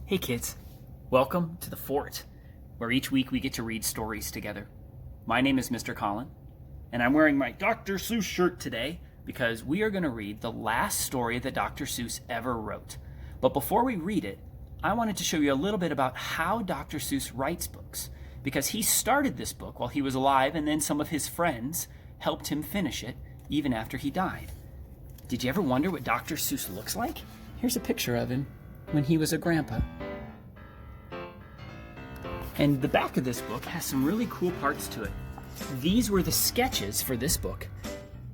Hey kids, welcome to the Fort, where each week we get to read stories together. My name is Mr. Colin, and I'm wearing my Dr. Seuss shirt today because we are going to read the last story that Dr. Seuss ever wrote. But before we read it, I wanted to show you a little bit about how Dr. Seuss writes books, because he started this book while he was alive, and then some of his friends helped him finish it even after he died. Did you ever wonder what Dr. Seuss looks like? Here's a picture of him when he was a grandpa. And the back of this book has some really cool parts to it. These were the sketches for this book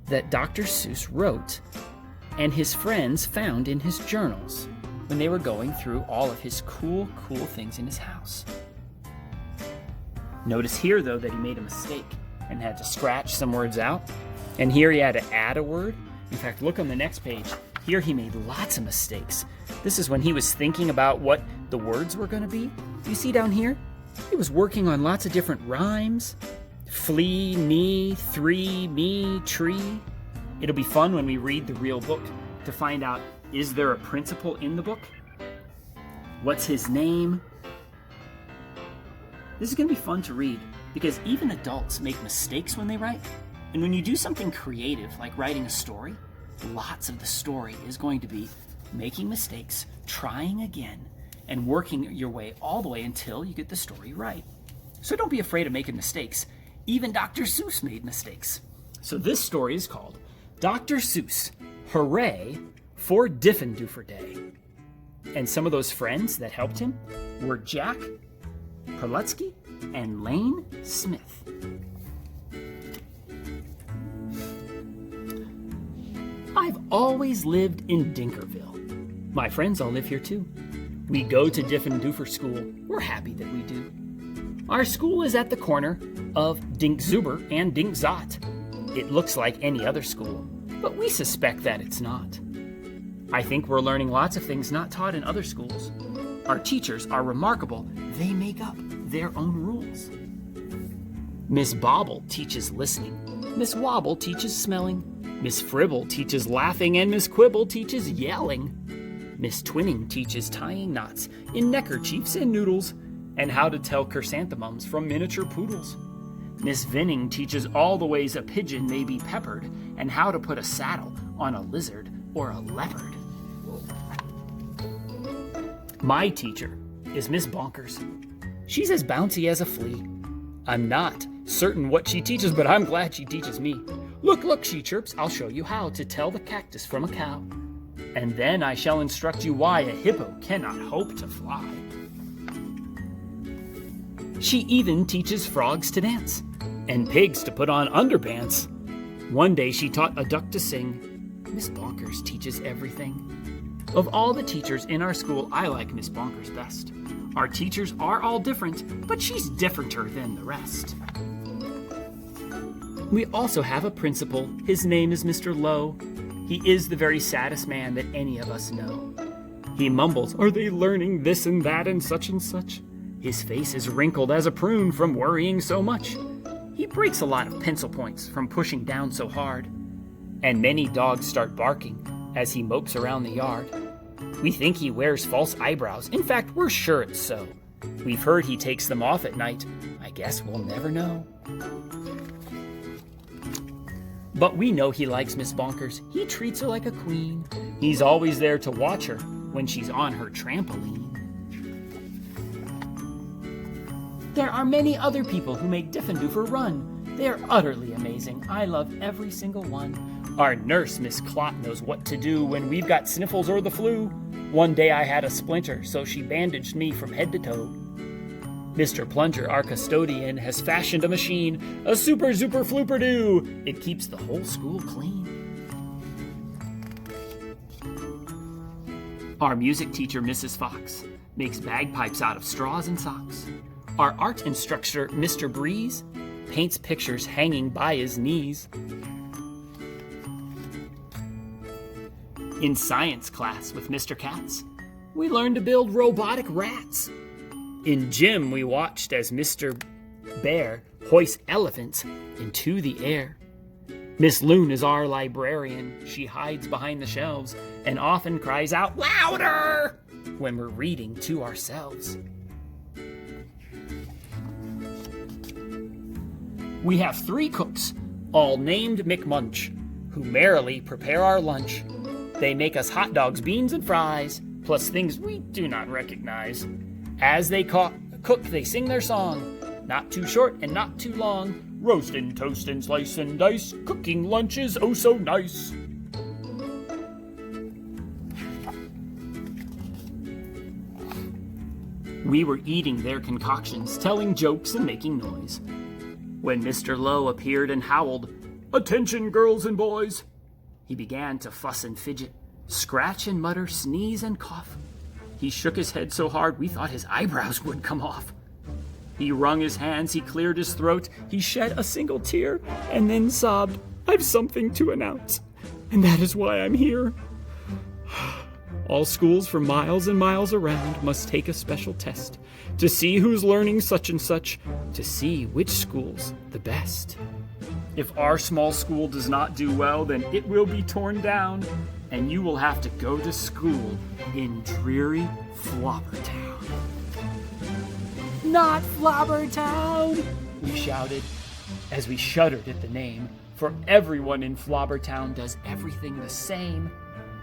that Dr. Seuss wrote and his friends found in his journals when they were going through all of his cool things in his house. Notice here, though, that he made a mistake and had to scratch some words out. And here he had to add a word. In fact, look on the next page. Here he made lots of mistakes. This is when he was thinking about what the words were going to be. You see down here? He was working on lots of different rhymes. Flea, knee, three, me, tree. It'll be fun when we read the real book to find out, is there a principal in the book? What's his name? This is going to be fun to read because even adults make mistakes when they write. And when you do something creative like writing a story, lots of the story is going to be making mistakes, trying again, and working your way all the way until you get the story right. So don't be afraid of making mistakes. Even Dr. Seuss made mistakes. So this story is called Dr. Seuss, Hooray for Diffendoofer Day. And some of those friends that helped him were Jack, Prelutsky, and Lane Smith. I've always lived in Dinkerville. My friends all live here too. We go to Diffendoofer school. We're happy that we do. Our school is at the corner of Dinkzuber and Dinkzot. It looks like any other school, but we suspect that it's not. I think we're learning lots of things not taught in other schools. Our teachers are remarkable. They make up their own rules. Miss Bobble teaches listening. Miss Wobble teaches smelling. Miss Fribble teaches laughing, and Miss Quibble teaches yelling. Miss Twinning teaches tying knots in neckerchiefs and noodles, and how to tell chrysanthemums from miniature poodles. Miss Vinning teaches all the ways a pigeon may be peppered, and how to put a saddle on a lizard or a leopard. My teacher is Miss Bonkers. She's as bouncy as a flea. I'm not certain what she teaches, but I'm glad she teaches me. Look, she chirps, I'll show you how to tell the cactus from a cow. And then I shall instruct you why a hippo cannot hope to fly. She even teaches frogs to dance, and pigs to put on underpants. One day she taught a duck to sing. Miss Bonkers teaches everything. Of all the teachers in our school, I like Miss Bonkers best. Our teachers are all different, but she's differenter than the rest. We also have a principal. His name is Mr. Lowe. He is the very saddest man that any of us know. He mumbles, "Are they learning this and that and such and such?" His face is wrinkled as a prune from worrying so much. He breaks a lot of pencil points from pushing down so hard. And many dogs start barking as he mopes around the yard. We think he wears false eyebrows. In fact, we're sure it's so. We've heard he takes them off at night. I guess we'll never know. But we know he likes Miss Bonkers. He treats her like a queen. He's always there to watch her when she's on her trampoline. There are many other people who make Diffendoofer run. They are utterly amazing. I love every single one. Our nurse, Miss Clot, knows what to do when we've got sniffles or the flu. One day I had a splinter, so she bandaged me from head to toe. Mr. Plunger, our custodian, has fashioned a machine, a super zuper flooper doo. It keeps the whole school clean. Our music teacher, Mrs. Fox, makes bagpipes out of straws and socks. Our art instructor, Mr. Breeze, paints pictures hanging by his knees. In science class with Mr. Katz, we learned to build robotic rats. In gym, we watched as Mr. Bear hoists elephants into the air. Miss Loon is our librarian. She hides behind the shelves and often cries out, "Louder!" when we're reading to ourselves. We have 3 cooks, all named McMunch, who merrily prepare our lunch. They make us hot dogs, beans, and fries, plus things we do not recognize. As they cook, they sing their song, not too short and not too long. Roast and toast and slice and dice, cooking lunch is oh so nice. We were eating their concoctions, telling jokes and making noise, when Mr. Lowe appeared and howled, "Attention, girls and boys!" He began to fuss and fidget, scratch and mutter, sneeze and cough. He shook his head so hard we thought his eyebrows would come off. He wrung his hands, he cleared his throat, he shed a single tear, and then sobbed, "I've something to announce, and that is why I'm here. All schools for miles and miles around must take a special test to see who's learning such and such, to see which school's the best. If our small school does not do well, then it will be torn down, and you will have to go to school in dreary Flobbertown." "Not Flobbertown!" we shouted, as we shuddered at the name, for everyone in Flobbertown does everything the same.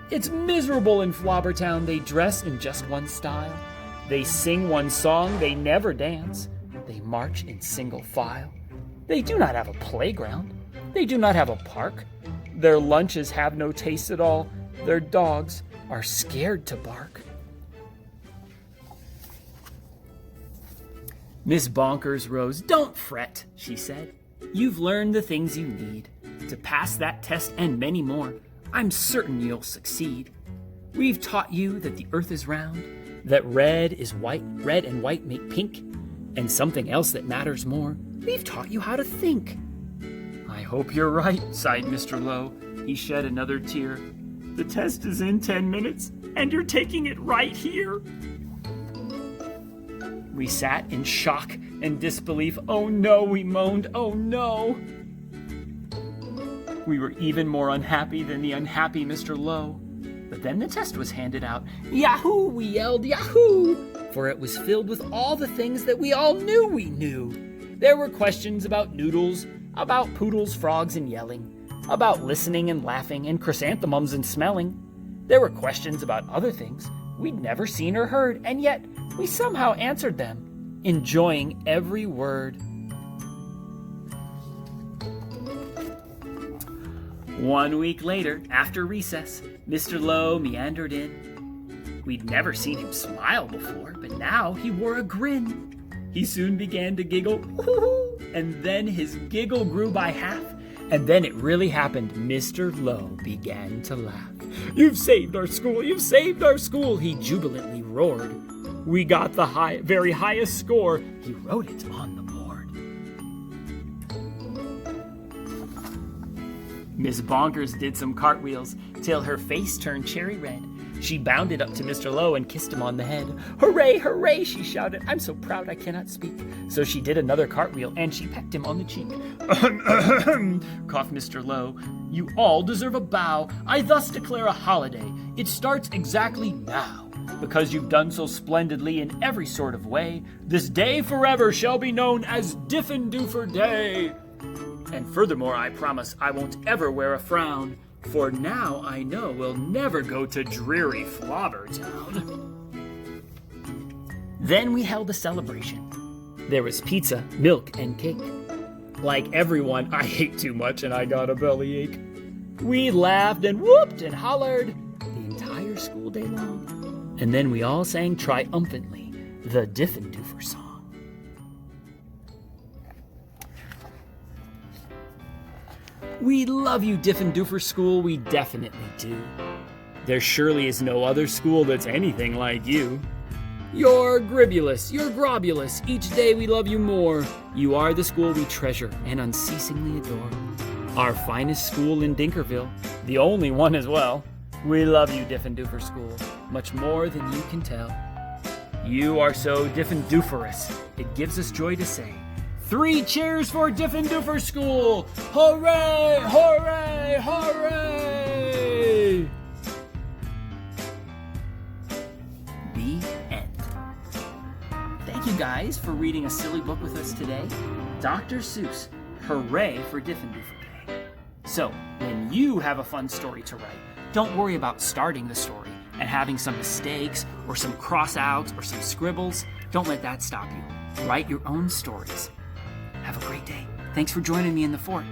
It's miserable in Flobbertown. They dress in just one style. They sing one song, they never dance. They march in single file. They do not have a playground. They do not have a park. Their lunches have no taste at all. Their dogs are scared to bark. Miss Bonkers rose. "Don't fret," she said. "You've learned the things you need to pass that test and many more. I'm certain you'll succeed. We've taught you that the earth is round, that red and white make pink, and something else that matters more. We've taught you how to think." "I hope you're right," sighed Mr. Lowe. He shed another tear. "The test is in 10 minutes, and you're taking it right here." We sat in shock and disbelief. "Oh no," we moaned, "oh no." We were even more unhappy than the unhappy Mr. Lowe. But then the test was handed out. "Yahoo!" we yelled, "Yahoo!" For it was filled with all the things that we all knew we knew. There were questions about noodles, about poodles, frogs, and yelling, about listening and laughing, and chrysanthemums and smelling. There were questions about other things we'd never seen or heard, and yet we somehow answered them, enjoying every word. 1 week later, after recess, Mr. Lowe meandered in. We'd never seen him smile before, but now he wore a grin. He soon began to giggle, and then his giggle grew by half, and then it really happened. Mr. Lowe began to laugh. "You've saved our school! You've saved our school!" he jubilantly roared. "We got the very highest score." He wrote it on the board. Miss Bonkers did some cartwheels till her face turned cherry red. She bounded up to Mr. Lowe and kissed him on the head. "Hooray, hooray," she shouted. "I'm so proud I cannot speak." So she did another cartwheel and she pecked him on the cheek. Coughed Mr. Lowe. "You all deserve a bow. I thus declare a holiday. It starts exactly now. Because you've done so splendidly in every sort of way, this day forever shall be known as Diffendoofer Day. And furthermore, I promise I won't ever wear a frown, for now I know we'll never go to dreary Flobbertown." Then we held a celebration. There was pizza, milk, and cake. Like everyone, I ate too much and I got a bellyache. We laughed and whooped and hollered the entire school day long. And then we all sang triumphantly the Diffendoofer song. We love you, Diffendoofer School, we definitely do. There surely is no other school that's anything like you. You're gribulous, you're grobulous, each day we love you more. You are the school we treasure and unceasingly adore. Our finest school in Dinkerville, the only one as well. We love you, Diffendoofer School, much more than you can tell. You are so Diffendooferous, it gives us joy to say, 3 cheers for Diffendoofer School! Hooray! Hooray! Hooray! Be guys for reading a silly book with us today. Dr. Seuss, hooray for Diffendoofer Day. So, when you have a fun story to write, don't worry about starting the story and having some mistakes or some cross-outs or some scribbles. Don't let that stop you. Write your own stories. Have a great day. Thanks for joining me in the fort.